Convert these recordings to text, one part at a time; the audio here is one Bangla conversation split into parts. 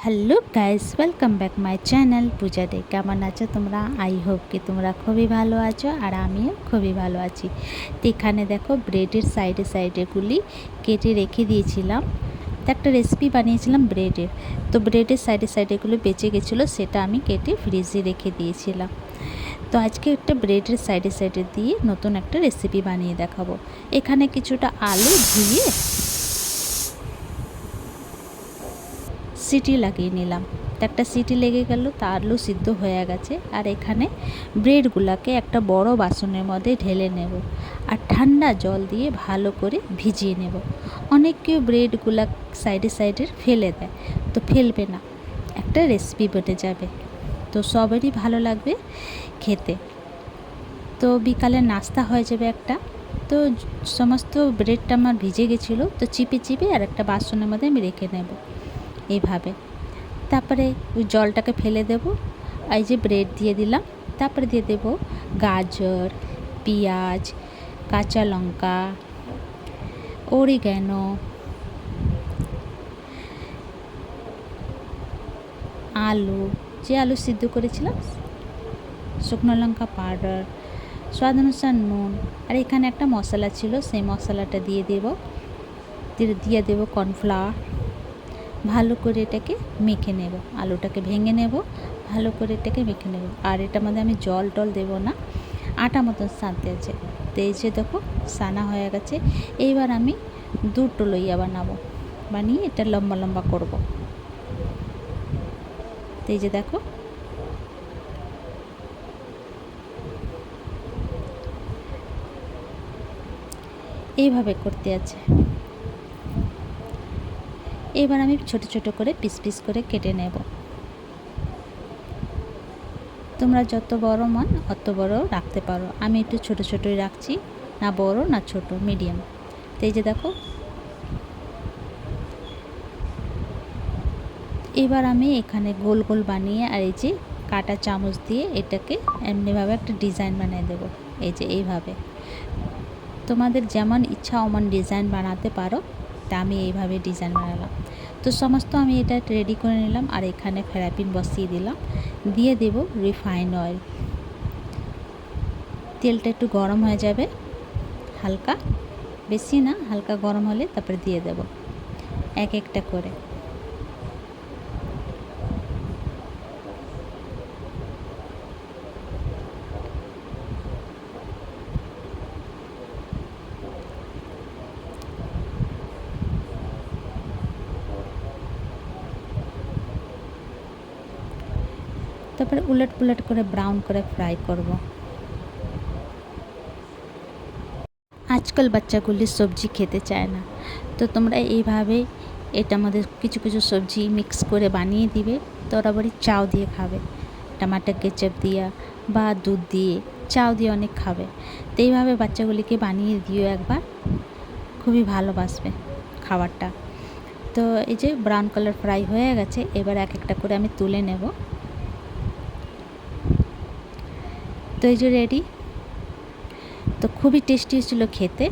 Hello guys, welcome back my channel Puja day. কেমন আছো তোমরা? আই হোপ কি তোমরা খুবই ভালো আছো, আর আমিও খুবই ভালো আছি। তো এখানে দেখো ব্রেডের সাইডেগুলি কেটে রেখে দিয়েছিলাম। তো একটা রেসিপি বানিয়েছিলাম ব্রেডের, তো ব্রেডের সাইডেগুলো বেঁচে গেছিলো, সেটা আমি কেটে ফ্রিজে রেখে দিয়েছিলাম। তো আজকে একটা ব্রেডের সাইডে দিয়ে নতুন একটা রেসিপি বানিয়ে দেখাবো। এখানে কিছুটা আলু ধুয়ে সিটি লাগিয়ে নিলাম। একটা সিটি লেগে গেল, তা আলু সিদ্ধ হয়ে গেছে। আর এখানে ব্রেডগুলোকে একটা বড় বাসনের মধ্যে ঢেলে নেব, আর ঠান্ডা জল দিয়ে ভালো করে ভিজিয়ে নেব। অনেক কেউ ব্রেডগুলা সাইডে ফেলে দেয়, তো ফেলবে না, একটা রেসিপি বনে যাবে, তো সবারই ভালো লাগবে খেতে। তো বিকালে নাস্তা হয়ে যাবে একটা। তো সমস্ত ব্রেডটা আমার ভিজে গেছিলো, তো চিপে আর একটা বাসনের মধ্যে আমি রেখে নেব এইভাবে। তারপরে ওই জলটাকে ফেলে দেব, এই যে ব্রেড দিয়ে দিলাম। তারপরে দিয়ে দেব গাজর, পেঁয়াজ, কাঁচা লঙ্কা, অরিগ্যানো, আলু, যে আলু সিদ্ধ করেছিলাম, শুকনো লঙ্কা পাউডার, স্বাদ অনুসার নুন, আর এখানে একটা মশলা ছিল, সেই মশলাটা দিয়ে দেব কর্নফ্লাওয়ার। ভালো করে এটাকে মেখে নেব, আলুটাকে ভেঙে নেব, ভালো করে এটাকে মেখে নেব। আর এটার মধ্যে আমি জল দেব না, আটা মতন সানতে আছে। তো এই যে দেখো সানা হয়ে গেছে। এইবার আমি দুটো লইয়া বানিয়ে এটা লম্বা লম্বা করব। তো এই যে দেখো এইভাবে করতে আছে। এবার আমি ছোট ছোট করে পিস করে কেটে নেব। তোমরা যত বড় মন অত বড় রাখতে পারো, আমি একটু ছোট ছোটই রাখছি, না বড় না ছোট, মিডিয়াম। তো এই যে দেখো, এবার আমি এখানে গোল গোল বানিয়ে, আর এই যে কাটা চামচ দিয়ে এটাকে এমনিভাবে একটা ডিজাইন বানিয়ে দেবো। এই যে এইভাবে তোমাদের যেমন ইচ্ছা অমন ডিজাইন বানাতে পারো। তা আমি এইভাবে ডিজাইন বানালাম। তো সমস্ত আমি এটা রেডি করে নিলাম, আর এখানে ফ্রাই বসিয়ে দিলাম। দিয়ে দেব রিফাইন অয়েল। তেলটা একটু গরম হয়ে যাবে, হালকা, বেশি না, হালকা গরম হলে তারপরে দিয়ে দেব এক একটা করে। তারপরে উলট পুলট করে ব্রাউন করে ফ্রাই করব। আজকাল বাচ্চাগুলি সবজি খেতে চায় না, তো তোমরা এইভাবে এটার মধ্যে কিছু কিছু সবজি মিক্স করে বানিয়ে দিবে, তো ওরা বাড়ি চাউ দিয়ে খাবে, টমাটো কেচাপ দিয়া বা দুধ দিয়ে, চাউ দিয়ে অনেক খাবে। তো এইভাবে বাচ্চাগুলিকে বানিয়ে দিও একবার, খুবই ভালোবাসবে খাবারটা। তো এই যে ব্রাউন কালার ফ্রাই হয়ে গেছে, এবার এক একটা করে আমি তুলে নেব। তো এই যে রেডি। তো খুবই টেস্টি ছিল খেতে।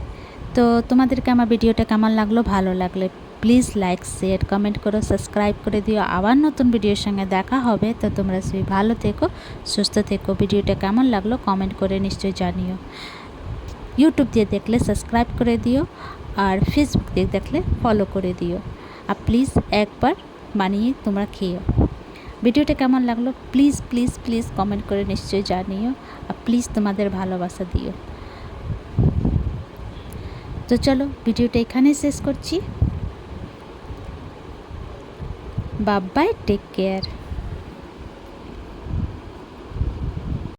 তো তোমাদেরকে আমার ভিডিওটা কেমন লাগলো? ভালো লাগলে প্লিজ লাইক, শেয়ার, কমেন্ট করো, সাবস্ক্রাইব করে দিও। আবার নতুন ভিডিওর সঙ্গে দেখা হবে। তো তোমরা সবাই ভালো থেকো, সুস্থ থেকো। ভিডিওটা কেমন লাগলো কমেন্ট করে নিশ্চয়ই জানিও। ইউটিউব দিয়ে দেখলে সাবস্ক্রাইব করে দিও, আর ফেসবুক দিয়ে দেখলে ফলো করে দিও। আর প্লিজ একবার বানিয়ে তোমরা খেয়েও। ভিডিওটা কেমন লাগলো প্লিজ প্লিজ প্লিজ কমেন্ট করে নিশ্চয়ই জানিও, আর প্লিজ তোমাদের ভালোবাসা দিও। তো চলো ভিডিওটা এখানেই শেষ করছি। Bye bye, take care.